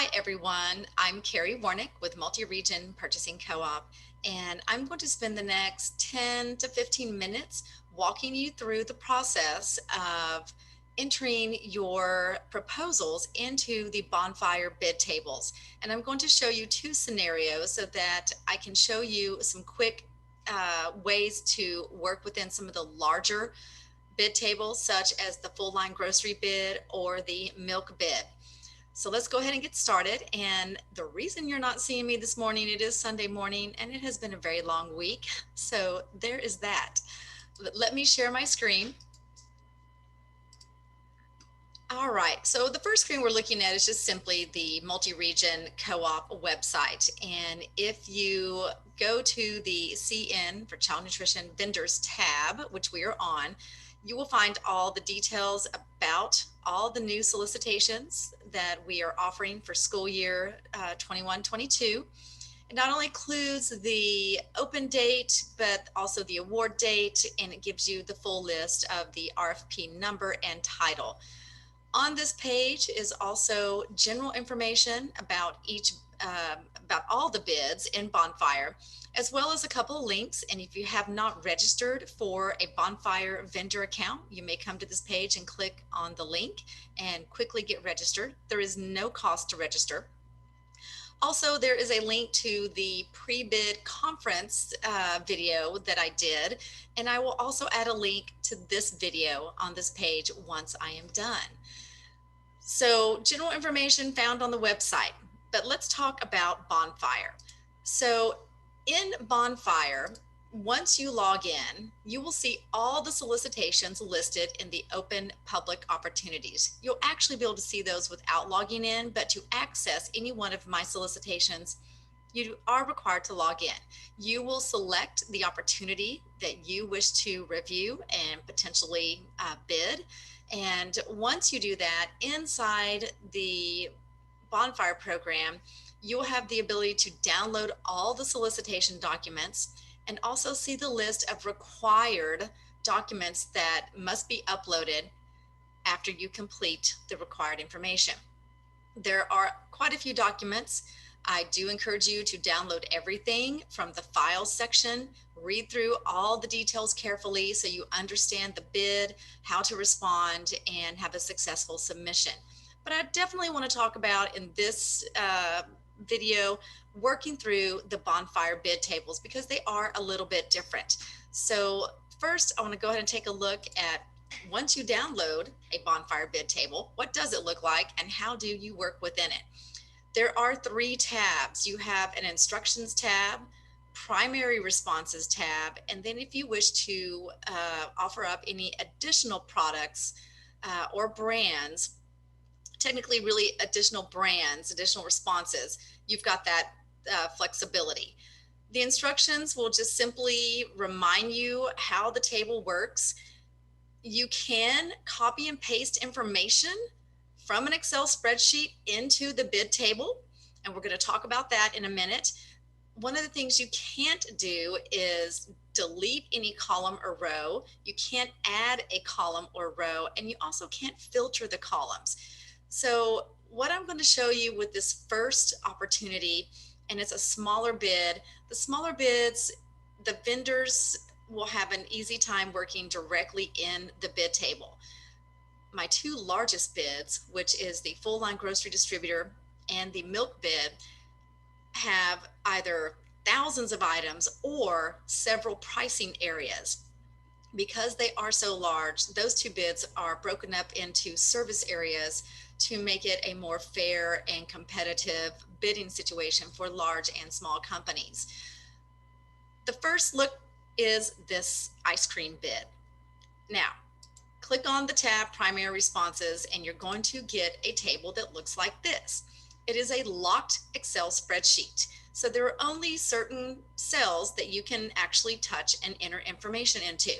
Hi everyone, I'm Carrie Warnick with Multi-Region Purchasing Co-op, and I'm going to spend the next 10 to 15 minutes walking you through the process of entering your proposals into the Bonfire Bid Tables. And I'm going to show you two scenarios so that I can show you some quick ways to work within some of the larger bid tables, such as the full line grocery bid or the milk bid. So let's go ahead and get started. And the reason you're not seeing me this morning, it is Sunday morning and it has been a very long week. So there is that. Let me share my screen. All right, so the first screen we're looking at is just simply the multi-region co-op website. And if you go to the CN for Child Nutrition Vendors tab, which we are on, you will find all the details about all the new solicitations that we are offering for school year 21-22. It not only includes the open date, but also the award date, and it gives you the full list of the RFP number and title. On this page is also general information about about all the bids in Bonfire, as well as a couple of links. And if you have not registered for a Bonfire vendor account, you may come to this page and click on the link and quickly get registered. There is no cost to register. Also, there is a link to the pre-bid conference video that I did, and I will also add a link to this video on this page once I am done. So general information found on the website, but let's talk about Bonfire. So in Bonfire, once you log in, you will see all the solicitations listed in the open public opportunities. You'll actually be able to see those without logging in, but to access any one of my solicitations, you are required to log in. You will select the opportunity that you wish to review and potentially bid. And once you do that, inside the Bonfire program, you'll have the ability to download all the solicitation documents and also see the list of required documents that must be uploaded after you complete the required information. There are quite a few documents. I do encourage you to download everything from the files section, read through all the details carefully so you understand the bid, how to respond, and have a successful submission. But I definitely want to talk about in this video working through the Bonfire bid tables because they are a little bit different. So first, I want to go ahead and take a look at once you download a Bonfire bid table, what does it look like and how do you work within it? There are three tabs. You have an instructions tab, primary responses tab, and then if you wish to offer up any additional products or brands, technically really additional brands, additional responses, you've got that flexibility. The instructions will just simply remind you how the table works. You can copy and paste information from an Excel spreadsheet into the bid table, and we're going to talk about that in a minute. One of the things you can't do is delete any column or row. You can't add a column or row, and you also can't filter the columns. So what I'm going to show you with this first opportunity, and it's a smaller bid, the smaller bids, the vendors will have an easy time working directly in the bid table. My two largest bids, which is the full line grocery distributor and the milk bid, have either thousands of items or several pricing areas. Because they are so large, those two bids are broken up into service areas to make it a more fair and competitive bidding situation for large and small companies. The first look is this ice cream bid. Now, click on the tab primary responses and you're going to get a table that looks like this. It is a locked Excel spreadsheet. So there are only certain cells that you can actually touch and enter information into.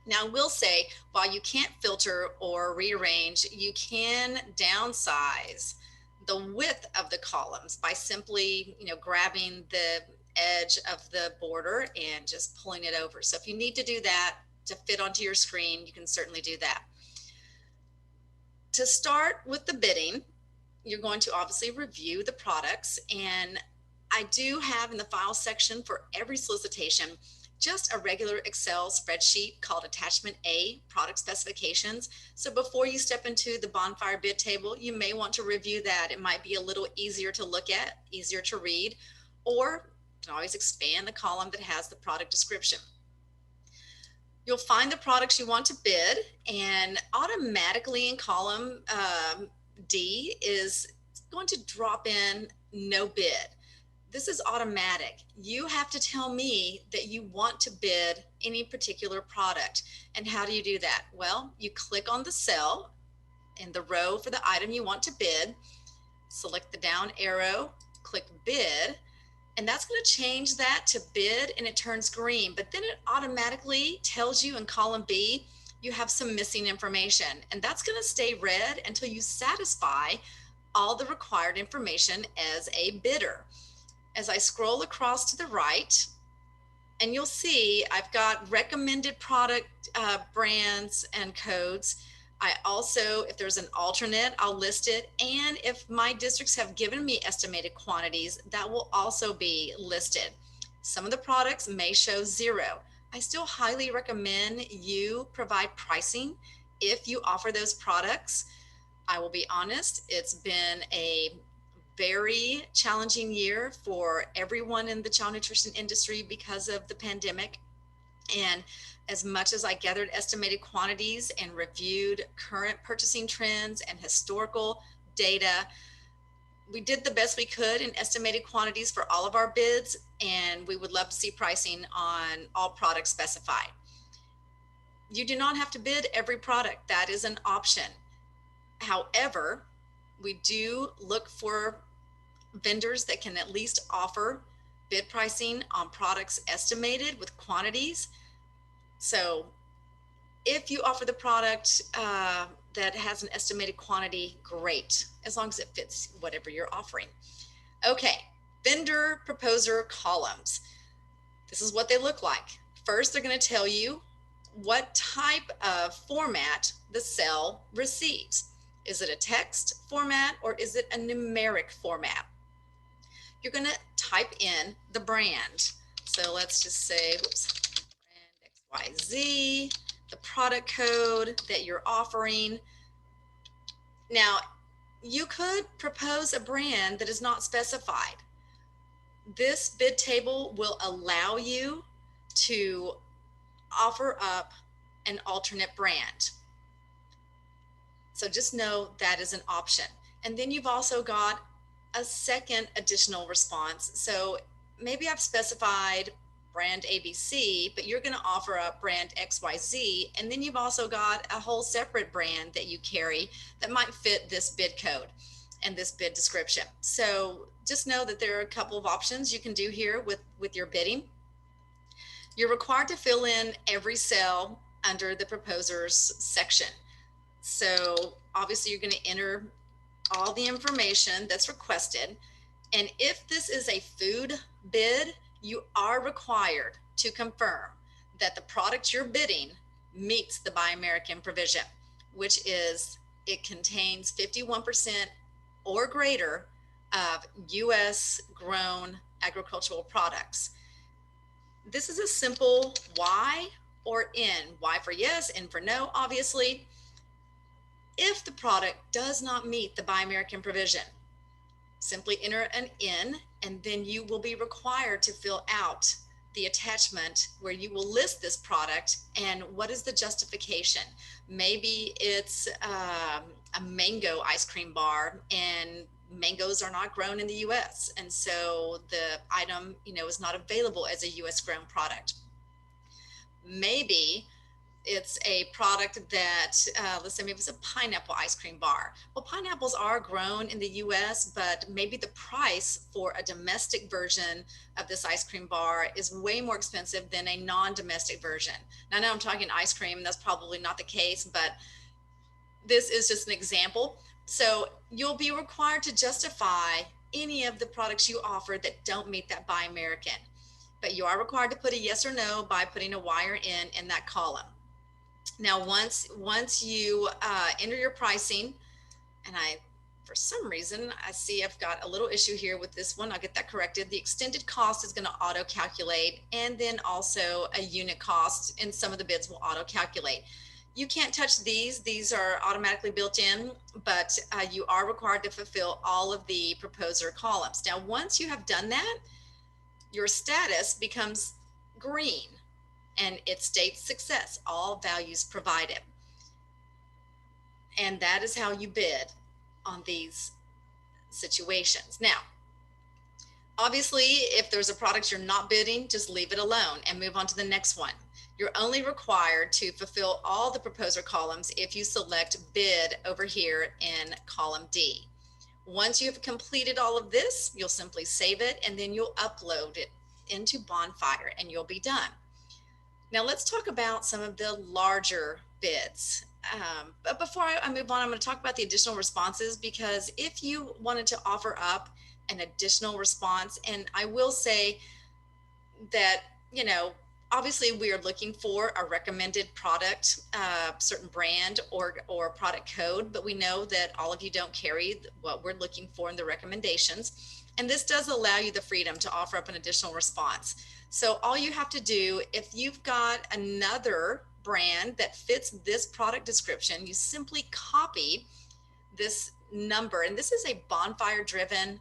Now, I will say, while you can't filter or rearrange, you can downsize the width of the columns by simply, grabbing the edge of the border and just pulling it over. So if you need to do that to fit onto your screen, you can certainly do that. To start with the bidding, you're going to obviously review the products. And I do have in the file section for every solicitation just a regular Excel spreadsheet called Attachment A, Product Specifications. So before you step into the Bonfire Bid Table, you may want to review that. It might be a little easier to look at, easier to read, or you can always expand the column that has the product description. You'll find the products you want to bid, and automatically in column D is going to drop in no bid. This is automatic. You have to tell me that you want to bid any particular product. And how do you do that? Well, you click on the cell in the row for the item you want to bid, select the down arrow, click bid, and that's going to change that to bid, and it turns green. But then it automatically tells you in column B, you have some missing information, and that's going to stay red until you satisfy all the required information as a bidder. As I scroll across to the right, and you'll see I've got recommended product brands and codes. I also, if there's an alternate, I'll list it. And if my districts have given me estimated quantities, that will also be listed. Some of the products may show 0. I still highly recommend you provide pricing if you offer those products. I will be honest, it's been a very challenging year for everyone in the child nutrition industry because of the pandemic. And as much as I gathered estimated quantities and reviewed current purchasing trends and historical data, we did the best we could in estimated quantities for all of our bids, and we would love to see pricing on all products specified. You do not have to bid every product. That is an option. However, we do look for vendors that can at least offer bid pricing on products estimated with quantities. So if you offer the product that has an estimated quantity, great, as long as it fits whatever you're offering. Okay, vendor proposer columns. This is what they look like. First, they're going to tell you what type of format the cell receives. Is it a text format or is it a numeric format? You're going to type in the brand. So let's just say, brand XYZ, the product code that you're offering. Now, you could propose a brand that is not specified. This bid table will allow you to offer up an alternate brand. So just know that is an option. And then you've also got a second additional response. So maybe I've specified brand ABC, but you're going to offer up brand XYZ. And then you've also got a whole separate brand that you carry that might fit this bid code and this bid description. So just know that there are a couple of options you can do here with your bidding. You're required to fill in every cell under the proposers section. So obviously you're going to enter all the information that's requested. And if this is a food bid, you are required to confirm that the product you're bidding meets the Buy American provision, which is it contains 51% or greater of US grown agricultural products. This is a simple Y or N. Y for yes, N for no, obviously. If the product does not meet the Buy American provision, simply enter an N, and then you will be required to fill out the attachment where you will list this product and what is the justification. Maybe it's a mango ice cream bar, and mangoes are not grown in the US, and so the item is not available as a US grown product. Maybe it's a product that, let's say maybe it's a pineapple ice cream bar. Well, pineapples are grown in the US, but maybe the price for a domestic version of this ice cream bar is way more expensive than a non-domestic version. Now, I know I'm talking ice cream, that's probably not the case, but this is just an example. So you'll be required to justify any of the products you offer that don't meet that Buy American. But you are required to put a yes or no by putting a Y or N in that column. Now, once you enter your pricing, and I for some reason, I see I've got a little issue here with this one. I'll get that corrected. The extended cost is going to auto calculate, and then also a unit cost in some of the bids will auto calculate. You can't touch these. These are automatically built in, but you are required to fulfill all of the proposer columns. Now, once you have done that, your status becomes green and it states success, all values provided. And that is how you bid on these situations. Now, obviously, if there's a product you're not bidding, just leave it alone and move on to the next one. You're only required to fulfill all the proposer columns if you select bid over here in column D. Once you have completed all of this, you'll simply save it and then you'll upload it into Bonfire and you'll be done. Now let's talk about some of the larger bids. But before I move on, I'm going to talk about the additional responses, because if you wanted to offer up an additional response, and I will say that, you know, obviously we are looking for a recommended product, certain brand or product code, but we know that all of you don't carry what we're looking for in the recommendations. And this does allow you the freedom to offer up an additional response. So all you have to do, if you've got another brand that fits this product description, you simply copy this number. And this is a Bonfire driven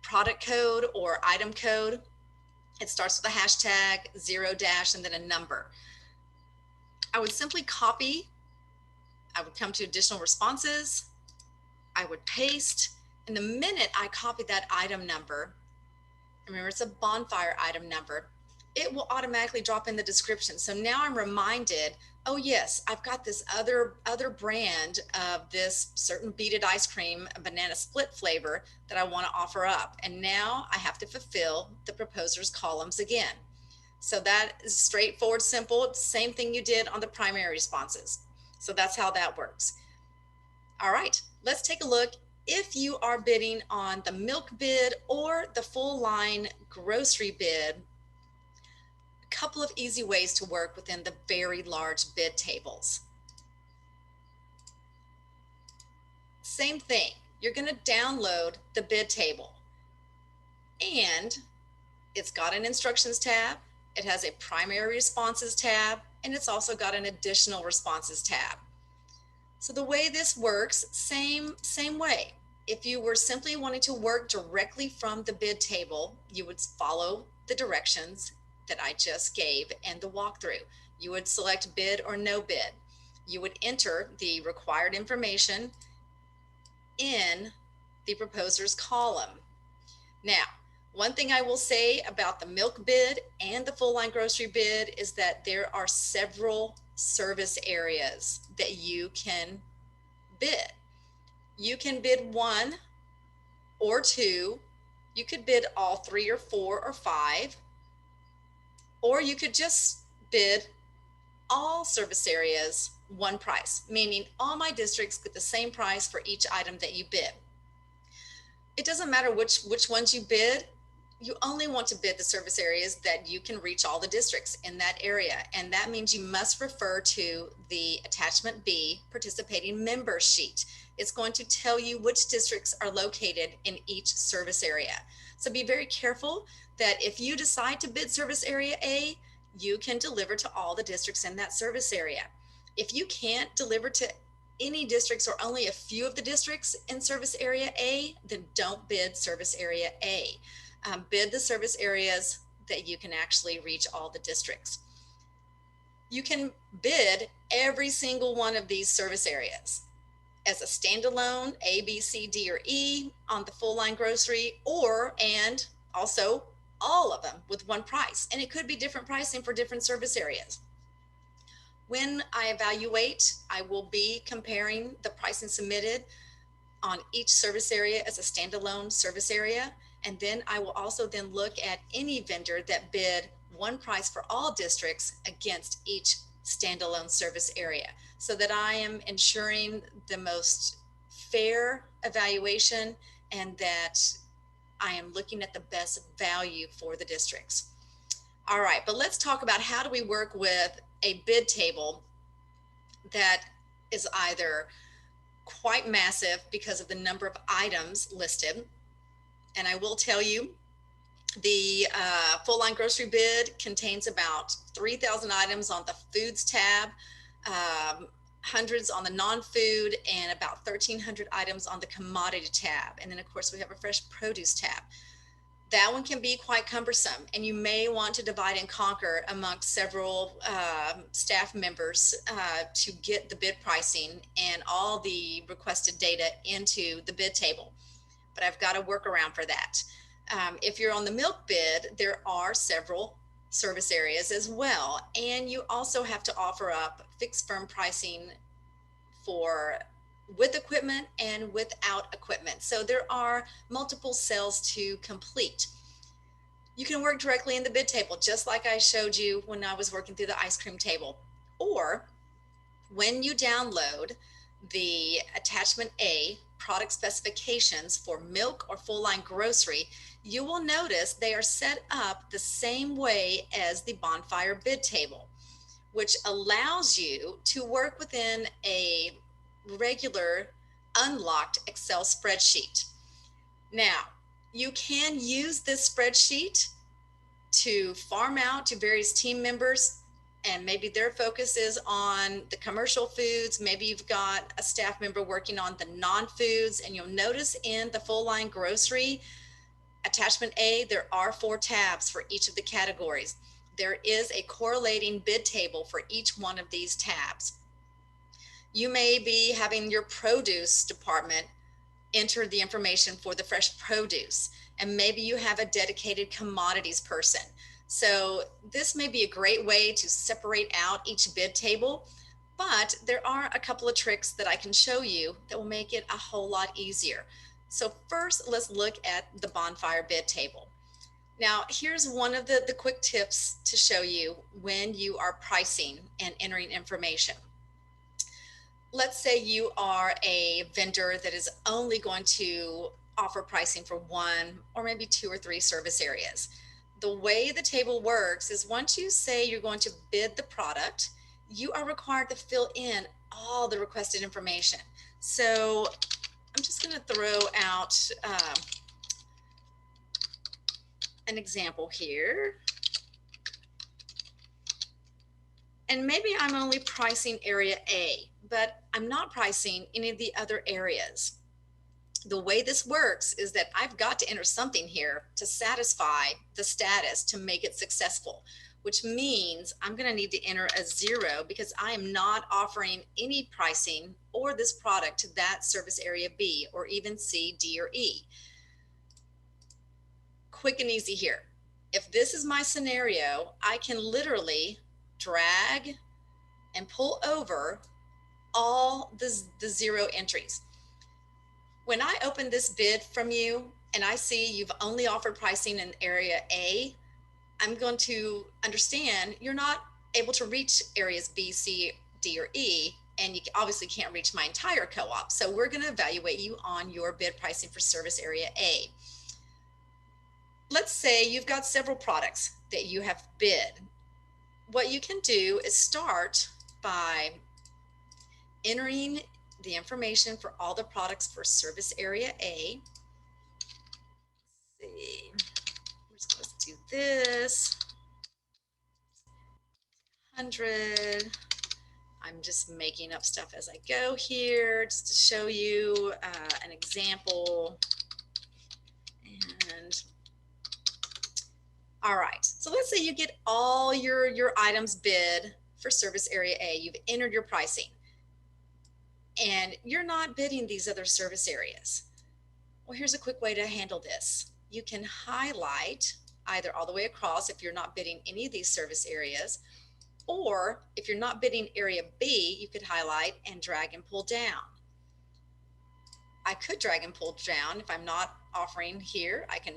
product code or item code. It starts with a hashtag, 0- and then a number. I would simply copy. I would come to additional responses. I would paste. And the minute I copy that item number, remember it's a Bonfire item number, it will automatically drop in the description. So now I'm reminded, oh yes, I've got this other brand of this certain beaded ice cream, a banana split flavor that I want to offer up. And now I have to fulfill the proposer's columns again. So that is straightforward, simple, same thing you did on the primary responses. So that's how that works. All right, let's take a look. If you are bidding on the milk bid or the full line grocery bid, a couple of easy ways to work within the very large bid tables. Same thing, you're going to download the bid table, and it's got an instructions tab, it has a primary responses tab, and it's also got an additional responses tab. So the way this works, same way. If you were simply wanting to work directly from the bid table, you would follow the directions that I just gave and the walkthrough. You would select bid or no bid. You would enter the required information in the proposer's column. Now, one thing I will say about the milk bid and the full line grocery bid is that there are several service areas that you can bid. You can bid 1 or 2. You could bid all 3 or 4 or 5, or you could just bid all service areas one price, meaning all my districts get the same price for each item that you bid. It doesn't matter which ones you bid. You only want to bid the service areas that you can reach all the districts in that area. And that means you must refer to the attachment B participating member sheet. It's going to tell you which districts are located in each service area. So be very careful that if you decide to bid service area A, you can deliver to all the districts in that service area. If you can't deliver to any districts or only a few of the districts in service area A, then don't bid service area A. Bid the service areas that you can actually reach all the districts. You can bid every single one of these service areas as a standalone A, B, C, D, or E on the full line grocery, and also all of them with one price. And it could be different pricing for different service areas. When I evaluate, I will be comparing the pricing submitted on each service area as a standalone service area. And then I will also then look at any vendor that bid one price for all districts against each standalone service area, so that I am ensuring the most fair evaluation and that I am looking at the best value for the districts. All right, but let's talk about how do we work with a bid table that is either quite massive because of the number of items listed. And I will tell you, the full line grocery bid contains about 3,000 items on the foods tab, hundreds on the non-food, and about 1,300 items on the commodity tab. And then of course we have a fresh produce tab. That one can be quite cumbersome, and you may want to divide and conquer amongst several staff members to get the bid pricing and all the requested data into the bid table. But I've got a workaround for that. If you're on the milk bid, there are several service areas as well, and you also have to offer up fixed firm pricing for with equipment and without equipment. So there are multiple cells to complete. You can work directly in the bid table, just like I showed you when I was working through the ice cream table. Or when you download the attachment A, product specifications for milk or full line grocery, you will notice they are set up the same way as the Bonfire Bid Table, which allows you to work within a regular unlocked Excel spreadsheet. Now, you can use this spreadsheet to farm out to various team members, and maybe their focus is on the commercial foods. Maybe you've got a staff member working on the non-foods, and you'll notice in the full line grocery attachment A, there are 4 tabs for each of the categories. There is a correlating bid table for each one of these tabs. You may be having your produce department enter the information for the fresh produce, and maybe you have a dedicated commodities person. So this may be a great way to separate out each bid table, but there are a couple of tricks that I can show you that will make it a whole lot easier. So first, let's look at the Bonfire Bid Table. Now, here's one of the quick tips to show you when you are pricing and entering information. Let's say you are a vendor that is only going to offer pricing for 1 or maybe 2 or 3 service areas. The way the table works is once you say you're going to bid the product, you are required to fill in all the requested information. So I'm just going to throw out an example here. And maybe I'm only pricing area A, but I'm not pricing any of the other areas. The way this works is that I've got to enter something here to satisfy the status to make it successful, which means I'm going to need to enter a 0 because I am not offering any pricing or this product to that service area B or even C, D, or E. Quick and easy here. If this is my scenario, I can literally drag and pull over all the 0 entries. When I open this bid from you and I see you've only offered pricing in area A, I'm going to understand you're not able to reach areas B, C, D, or E, and you obviously can't reach my entire co-op. So we're going to evaluate you on your bid pricing for service area A. Let's say you've got several products that you have bid. What you can do is start by entering the information for all the products for service area A. Let's see, we're just going to do this. 100. I'm just making up stuff as I go here just to show you an example. And all right, so let's say you get all your items bid for service area A. You've entered your pricing and you're not bidding these other service areas. Well, here's a quick way to handle this. You can highlight either all the way across if you're not bidding any of these service areas, or if you're not bidding area B, you could highlight and drag and pull down. I could drag and pull down. If I'm not offering here, I can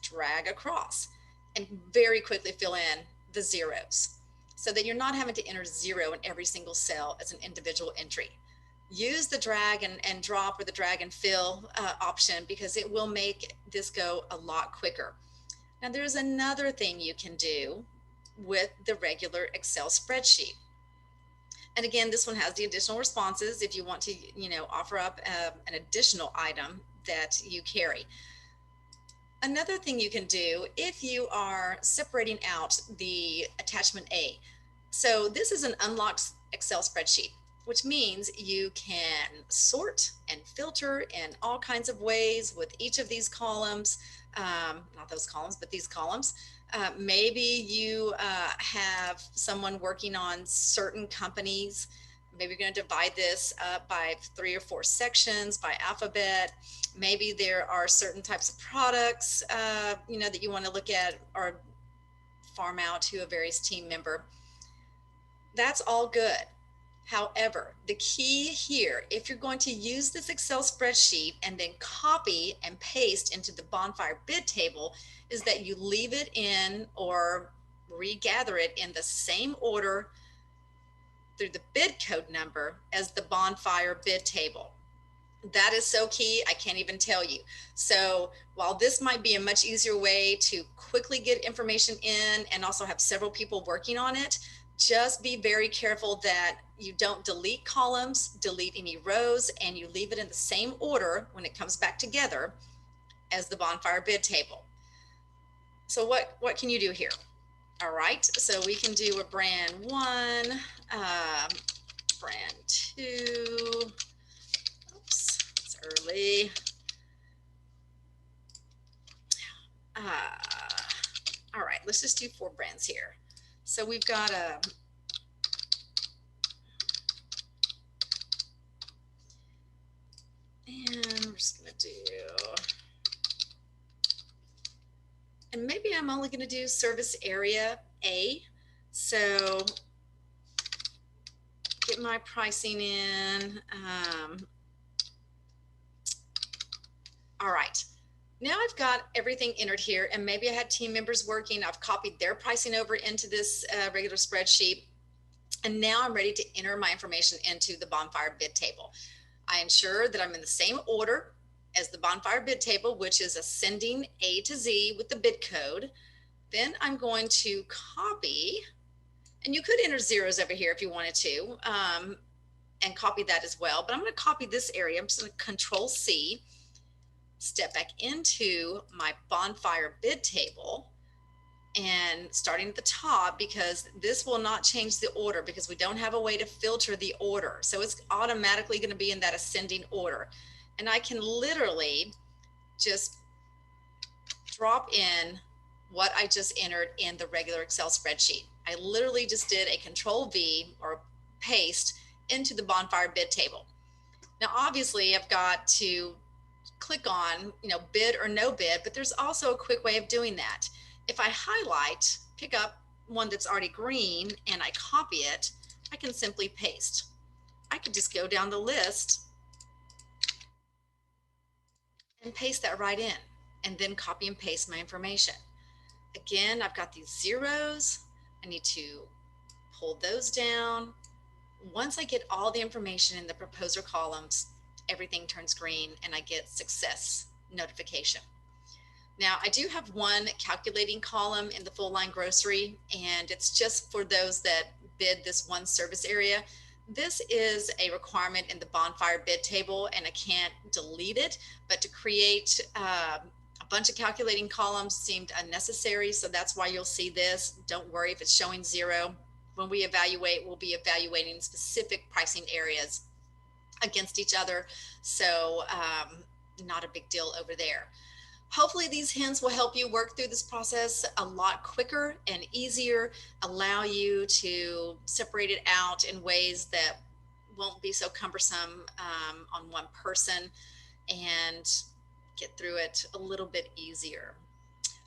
drag across and very quickly fill in the zeros so that you're not having to enter 0 in every single cell as an individual entry. Use the drag and drop or the drag and fill option because it will make this go a lot quicker. Now there's another thing you can do with the regular Excel spreadsheet. And again, this one has the additional responses if you want to, offer up an additional item that you carry. Another thing you can do if you are separating out the attachment A. So this is an unlocked Excel spreadsheet, which means you can sort and filter in all kinds of ways with each of these columns, not those columns, but these columns. Maybe you have someone working on certain companies. Maybe you're going to divide this up by 3 or 4 sections by alphabet. Maybe there are certain types of products, that you want to look at or farm out to a various team member. That's all good. However, the key here, if you're going to use this Excel spreadsheet and then copy and paste into the Bonfire Bid Table, is that you leave it in or regather it in the same order through the bid code number as the Bonfire Bid Table. That is so key, I can't even tell you. So while this might be a much easier way to quickly get information in and also have several people working on it, just be very careful that you don't delete columns, delete any rows, and you leave it in the same order when it comes back together as the Bonfire Bid Table. So what can you do here? All right, so we can do a brand 1, brand 2. Oops, it's early. All right, let's just do 4 brands here. So we've got a and we're just gonna do, and maybe I'm only gonna do service area A. So get my pricing in. All right. Now I've got everything entered here, and maybe I had team members working. I've copied their pricing over into this regular spreadsheet. And now I'm ready to enter my information into the Bonfire Bid Table. I ensure that I'm in the same order as the Bonfire Bid Table, which is ascending A to Z with the bid code. Then I'm going to copy, and you could enter zeros over here if you wanted to, and copy that as well. But I'm going to copy this area. I'm just going to Control C. Step back into my Bonfire Bid Table and starting at the top, because this will not change the order because we don't have a way to filter the order. So it's automatically going to be in that ascending order. And I can literally just drop in what I just entered in the regular Excel spreadsheet. I literally just did a Control V or paste into the Bonfire Bid Table. Now, obviously I've got to click on, bid or no bid, but there's also a quick way of doing that. If I highlight, pick up one that's already green and I copy it, I can simply paste. I could just go down the list and paste that right in and then copy and paste my information. Again, I've got these zeros. I need to pull those down. Once I get all the information in the proposer columns, everything turns green and I get success notification. Now I do have one calculating column in the full line grocery, and it's just for those that bid this one service area. This is a requirement in the Bonfire Bid Table and I can't delete it, but to create a bunch of calculating columns seemed unnecessary. So that's why you'll see this. Don't worry if it's showing 0. When we evaluate, we'll be evaluating specific pricing areas against each other. So not a big deal over there. Hopefully these hints will help you work through this process a lot quicker and easier, allow you to separate it out in ways that won't be so cumbersome on one person, and get through it a little bit easier.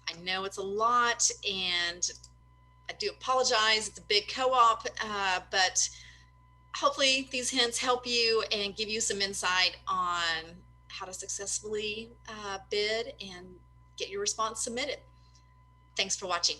I know it's a lot, and I do apologize. It's a big co-op, but hopefully these hints help you and give you some insight on how to successfully bid and get your response submitted. Thanks for watching.